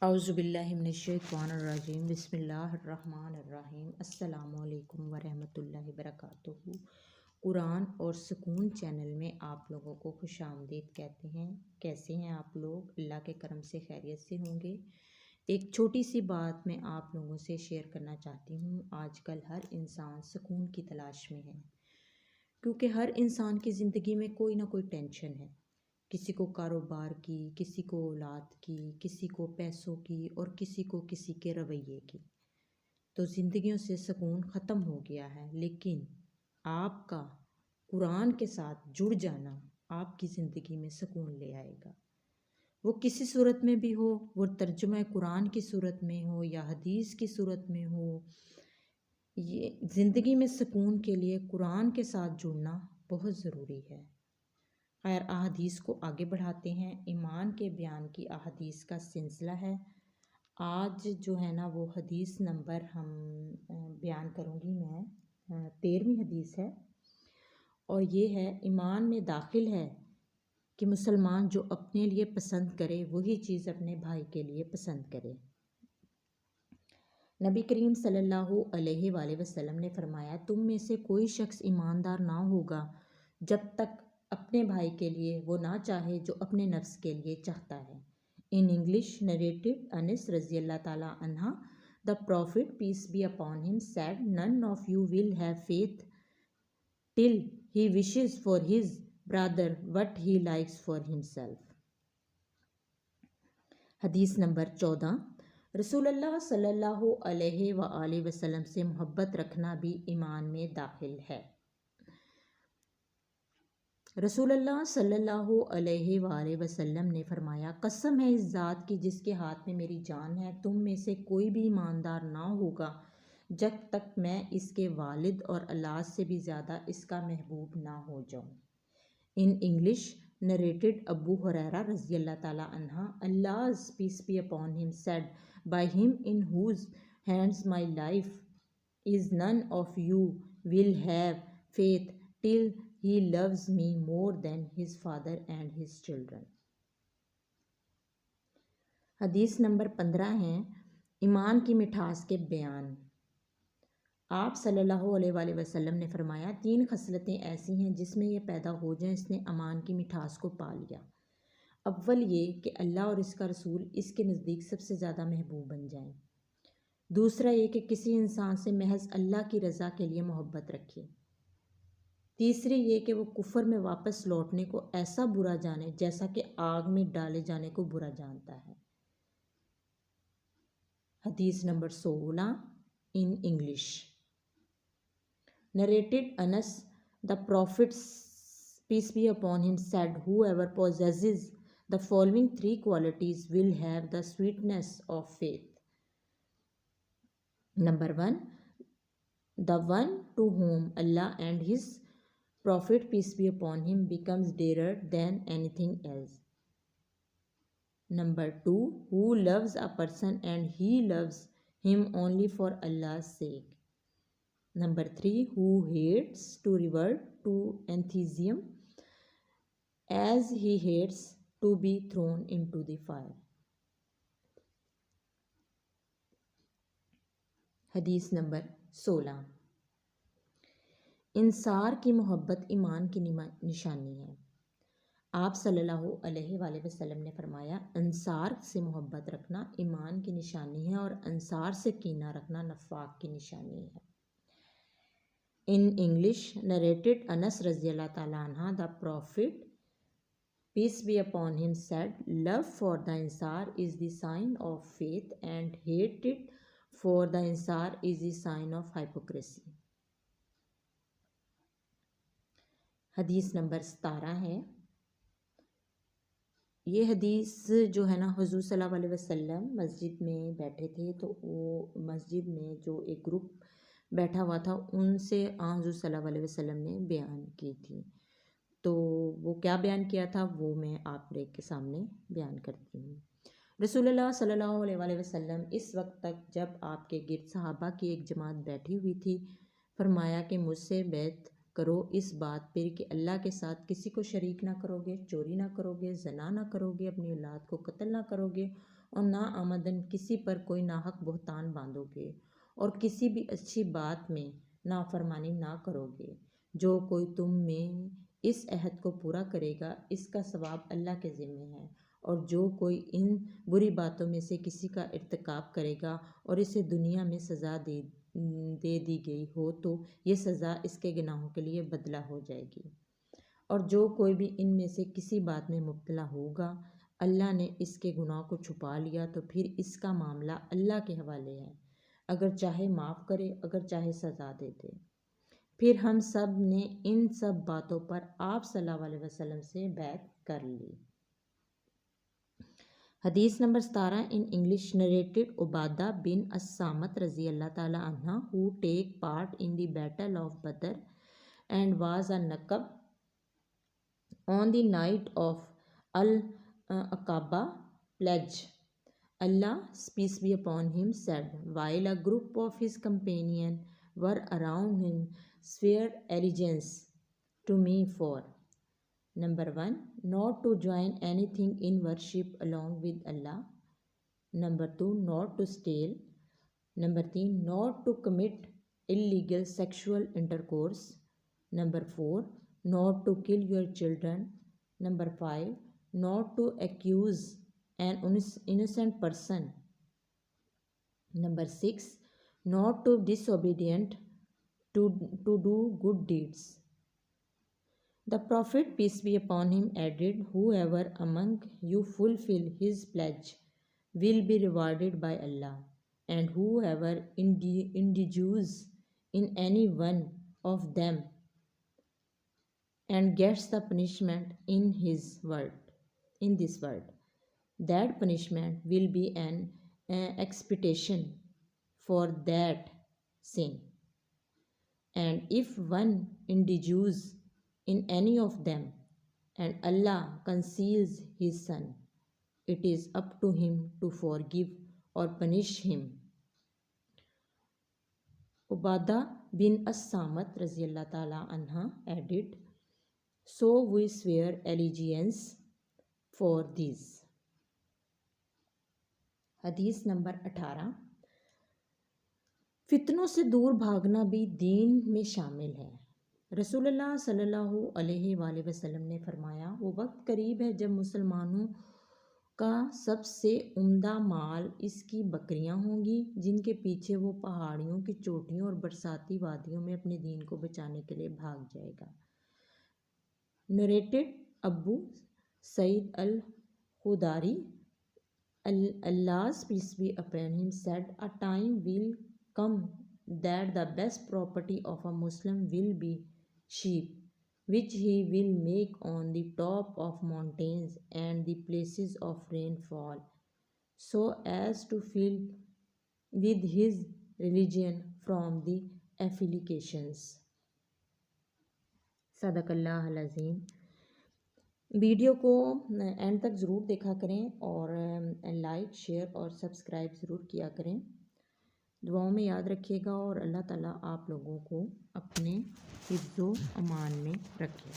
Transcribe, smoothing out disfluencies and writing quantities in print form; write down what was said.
اعوذ باللہ من الشیطان الرجیم بسم اللہ الرحمن الرحیم السلام علیکم ورحمۃ اللہ وبرکاتہ۔ قرآن اور سکون چینل میں آپ لوگوں کو خوش آمدید کہتے ہیں۔ کیسے ہیں آپ لوگ؟ اللہ کے کرم سے خیریت سے ہوں گے۔ ایک چھوٹی سی بات میں آپ لوگوں سے شیئر کرنا چاہتی ہوں۔ آج کل ہر انسان سکون کی تلاش میں ہے، کیونکہ ہر انسان کی زندگی میں کوئی نہ کوئی ٹینشن ہے۔ کسی کو کاروبار کی، کسی کو اولاد کی، کسی کو پیسوں کی اور کسی کو کسی کے رویے کی۔ تو زندگیوں سے سکون ختم ہو گیا ہے، لیکن آپ کا قرآن کے ساتھ جڑ جانا آپ کی زندگی میں سکون لے آئے گا۔ وہ کسی صورت میں بھی ہو، وہ ترجمہ قرآن کی صورت میں ہو یا حدیث کی صورت میں ہو، یہ زندگی میں سکون کے لیے قرآن کے ساتھ جڑنا بہت ضروری ہے۔ خیر، احادیث کو آگے بڑھاتے ہیں۔ ایمان کے بیان کی احادیث کا سلسلہ ہے۔ آج جو ہے نا وہ حدیث نمبر ہم بیان کروں گی میں 13ویں حدیث ہے، اور یہ ہے: ایمان میں داخل ہے کہ مسلمان جو اپنے لیے پسند کرے وہی چیز اپنے بھائی کے لیے پسند کرے۔ نبی کریم صلی اللہ علیہ وآلہ وسلم نے فرمایا، تم میں سے کوئی شخص ایماندار نہ ہوگا جب تک اپنے بھائی کے لیے وہ نہ چاہے جو اپنے نفس کے لیے چاہتا ہے۔ ان انگلش نریٹڈ انس رضی اللہ تعالیٰ عنہ، the prophet peace be upon him said, none of you will have faith till he wishes for his brother what he likes for himself۔ حدیث نمبر 14۔ رسول اللہ صلی اللہ علیہ وآلہ وسلم سے محبت رکھنا بھی ایمان میں داخل ہے۔ رسول اللہ صلی اللہ علیہ وآلہ وسلم نے فرمایا، قسم ہے اس ذات کی جس کے ہاتھ میں میری جان ہے، تم میں سے کوئی بھی ایماندار نہ ہوگا جب تک میں اس کے والد اور اولاد سے بھی زیادہ اس کا محبوب نہ ہو جاؤں۔ ان انگلش نریٹڈ ابو ہریرہ رضی اللہ تعالیٰ عنہ، Allah's peace be upon him said, by him in whose hands my life is, none of you will have faith till he loves me more than his father and his children۔ حدیث number 15 ہے: ایمان کی مٹھاس کے بیان۔ آپ صلی اللہ علیہ وآلہ وسلم نے فرمایا، 3 خصلتیں ایسی ہیں جس میں یہ پیدا ہو جائیں اس نے ایمان کی مٹھاس کو پا لیا۔ اول یہ کہ اللہ اور اس کا رسول اس کے نزدیک سب سے زیادہ محبوب بن جائیں۔ دوسرا یہ کہ کسی انسان سے محض اللہ کی رضا کے لیے محبت رکھے۔ تیسری یہ کہ وہ کفر میں واپس لوٹنے کو ایسا برا جانے جیسا کہ آگ میں ڈالے جانے کو برا جانتا ہے۔ حدیث نمبر 16 in English narrated Anas, the prophet peace be upon him said, whoever possesses the following 3 qualities will have the sweetness of faith۔ Number 1, the one to whom Allah and his prophet peace be upon him becomes dearer than anything else۔ Number 2, who loves a person and he loves him only for Allah's sake۔ Number 3, who hates to revert to atheism as he hates to be thrown into the fire۔ حدیث نمبر 16۔ انصار کی محبت ایمان کی نشانی ہے۔ آپ صلی اللہ علیہ وآلہ وسلم نے فرمایا، انصار سے محبت رکھنا ایمان کی نشانی ہے اور انصار سے کینہ رکھنا نفاق کی نشانی ہے۔ ان انگلش نریٹڈ انس رضی اللہ تعالیٰ عنہ، the prophet peace be upon him said, love for the Ansar is the sign of faith and hatred for the Ansar is the sign of hypocrisy۔ حدیث نمبر 17 ہے۔ یہ حدیث جو ہے نا، حضور صلی اللہ علیہ وسلم مسجد میں بیٹھے تھے، تو وہ مسجد میں جو ایک گروپ بیٹھا ہوا تھا ان سے حضور صلی اللہ علیہ وسلم نے بیان کی تھی۔ تو وہ کیا بیان کیا تھا وہ میں آپ لوگ کے سامنے بیان کرتی ہوں۔ رسول اللہ صلی اللہ علیہ وآلہ وسلم اس وقت تک جب آپ کے گرد صحابہ کی ایک جماعت بیٹھی ہوئی تھی، فرمایا کہ مجھ سے بیعت کرو اس بات پر کہ اللہ کے ساتھ کسی کو شریک نہ کرو گے، چوری نہ کرو گے، زنا نہ کرو گے، اپنی اولاد کو قتل نہ کرو گے اور ناآمدن کسی پر کوئی ناحق بہتان باندھو گے اور کسی بھی اچھی بات میں نافرمانی نہ کرو گے۔ جو کوئی تم میں اس عہد کو پورا کرے گا اس کا ثواب اللہ کے ذمے ہے، اور جو کوئی ان بری باتوں میں سے کسی کا ارتکاب کرے گا اور اسے دنیا میں سزا دے دی گئی ہو تو یہ سزا اس کے گناہوں کے لیے بدلہ ہو جائے گی۔ اور جو کوئی بھی ان میں سے کسی بات میں مبتلا ہوگا، اللہ نے اس کے گناہ کو چھپا لیا تو پھر اس کا معاملہ اللہ کے حوالے ہے، اگر چاہے معاف کرے، اگر چاہے سزا دے دے۔ پھر ہم سب نے ان سب باتوں پر آپ صلی اللہ علیہ وسلم سے بیعت کر لی۔ حدیث number 17 in English narrated Ubadah bin as-Samit رضی اللہ تعالیٰ عنہ who take part in the battle of Badr and was a Naqab on the night of Al-Aqaba pledge. Allah, peace be upon him, said, while a group of his companions were around him, swear allegiance to me for: Number 1, not to join anything in worship along with Allah. Number 2, not to steal. Number 3, not to commit illegal sexual intercourse. Number 4, not to kill your children. Number 5, not to accuse an innocent person. Number 6, not to disobedient to do good deeds. The Prophet, peace be upon him, added, whoever among you fulfill his pledge will be rewarded by Allah, and whoever indulges in any one of them and gets the punishment in this world, that punishment will be an expiation for that sin. And if one indulges in any of them and Allah conceals his son, it is up to him to forgive or punish him. Ubadah bin as-Samit رضی اللہ تعالیٰ عنہ added, so we swear allegiance for these. حدیث number 18 فتنوں سے دور بھاگنا بھی دین میں شامل ہے۔ رسول اللہ صلی اللہ علیہ وآلہ وسلم نے فرمایا، وہ وقت قریب ہے جب مسلمانوں کا سب سے عمدہ مال اس کی بکریاں ہوں گی، جن کے پیچھے وہ پہاڑیوں کی چوٹیوں اور برساتی وادیوں میں اپنے دین کو بچانے کے لیے بھاگ جائے گا۔ Narrated Abu Saeed al Khudri Allah's peace be upon him said, a time will come that the best property of a Muslim will be sheep, which he will make on the top of mountains and the places of rainfall, so as to fill with his religion from the afflictions. صدق اللہ العظیم۔ Video کو and تک ضرور دیکھا کریں اور like, share اور subscribe ضرور کیا کریں۔ دعاؤں میں یاد رکھیے گا اور اللہ تعالیٰ آپ لوگوں کو اپنے حفظ و امان میں رکھے۔